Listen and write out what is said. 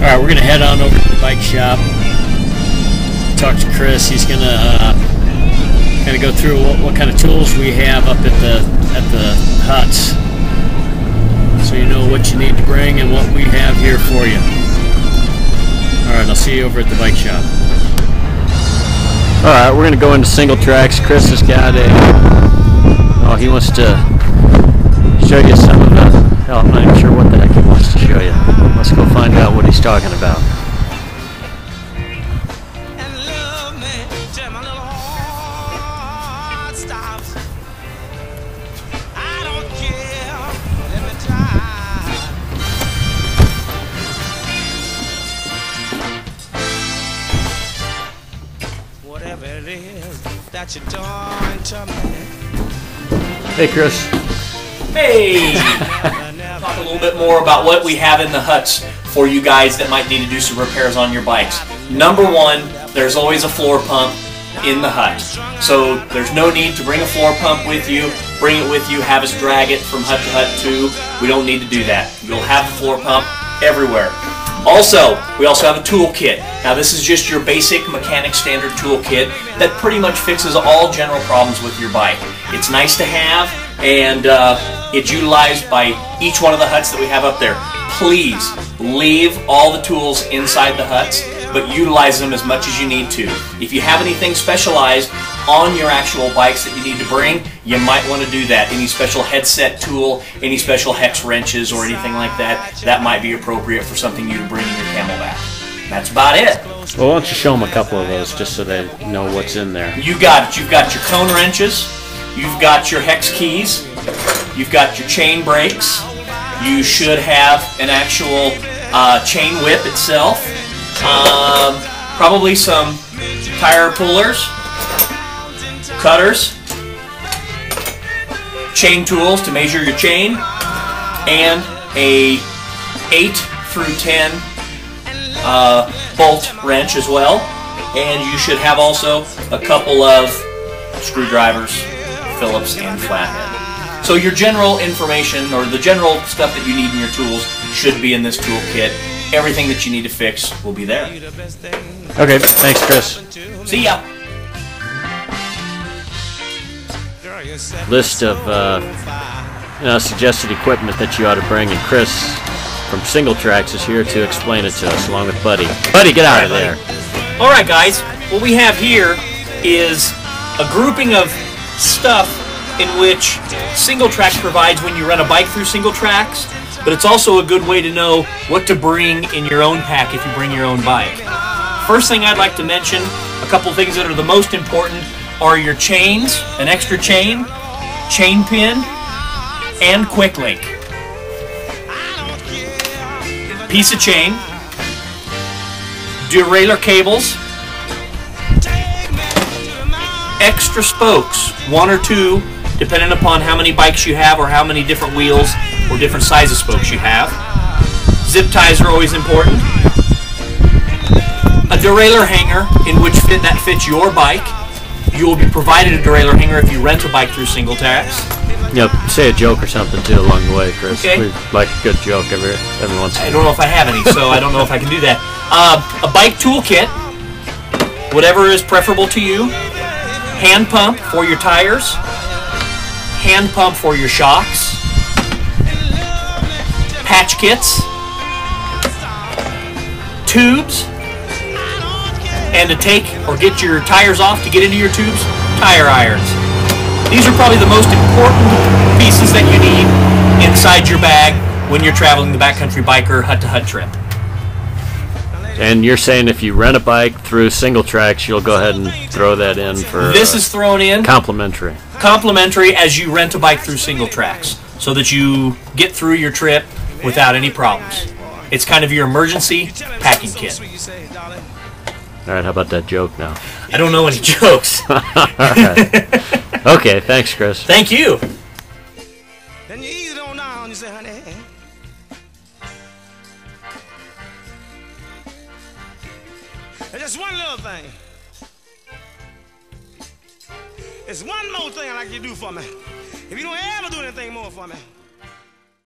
Alright, we're going to head on over to the bike shop. Talk to Chris. He's going to kind of go through what kind of tools we have up at the huts, so you know what you need to bring and what we have here for you. Alright, I'll see you over at the bike shop. Alright, we're going to go into single tracks. Chris has got he wants to show you some of the, hell, I'm not even sure what the heck he wants to show you. Let's go find out what he's talking about. Whatever it is that you're doing to me. Hey, Chris. Hey! Talk a little bit more about what we have in the huts for you guys that might need to do some repairs on your bikes. Number one, there's always a floor pump in the hut. So there's no need to bring a floor pump with you. Bring it with you, have us drag it from hut to hut too. We don't need to do that. You'll have the floor pump everywhere. Also, we also have a tool kit. Now this is just your basic mechanic standard tool kit that pretty much fixes all general problems with your bike. It's nice to have, and it's utilized by each one of the huts that we have up there. Please leave all the tools inside the huts, but utilize them as much as you need to. If you have anything specialized on your actual bikes that you need to bring, you might want to do that. Any special headset tool, any special hex wrenches or anything like that, that might be appropriate for something you to bring in your Camelback. That's about it. Well, why don't you show them a couple of those just so they know what's in there. You got it. You've got your cone wrenches, you've got your hex keys, you've got your chain brakes, you should have an actual chain whip itself, probably some tire pullers, cutters, chain tools to measure your chain, and a 8 through 10 bolt wrench as well. And you should have also a couple of screwdrivers, Phillips, and flathead. So your general information, or the general stuff that you need in your tools, should be in this tool kit. Everything that you need to fix will be there. Okay, thanks, Chris. See ya! List of suggested equipment that you ought to bring, and Chris from Single Tracks is here to explain it to us, along with Buddy. Buddy, get out of there. Alright guys, what we have here is a grouping of stuff in which Single Tracks provides when you rent a bike through Single Tracks, but it's also a good way to know what to bring in your own pack if you bring your own bike. First thing I'd like to mention, a couple things that are the most important, are your chains, an extra chain, chain pin, and quick link. Piece of chain, derailleur cables, extra spokes, 1 or 2, depending upon how many bikes you have or how many different wheels or different size of spokes you have. Zip ties are always important. A derailleur hanger in which that fits your bike. You will be provided a derailleur hanger if you rent a bike through Single Tracks. Yep, say a joke or something too along the way, Chris. Okay. We like a good joke every once in a while. I don't know if I have any, so I don't know if I can do that. A bike toolkit, whatever is preferable to you. Hand pump for your tires. Hand pump for your shocks. Patch kits. Tubes. And to take or get your tires off to get into your tubes, tire irons. These are probably the most important pieces that you need inside your bag when you're traveling the backcountry biker hut-to-hut trip. And you're saying if you rent a bike through Single Tracks, you'll go ahead and throw that in for this is thrown in complimentary. Complimentary as you rent a bike through Single Tracks, so that you get through your trip without any problems. It's kind of your emergency packing kit. All right, how about that joke now? I don't know any jokes. All right. Okay, thanks, Chris. Thank you. Then you ease it on down, you say, honey. And just one little thing. It's one more thing I'd like you to do for me. If you don't ever do anything more for me,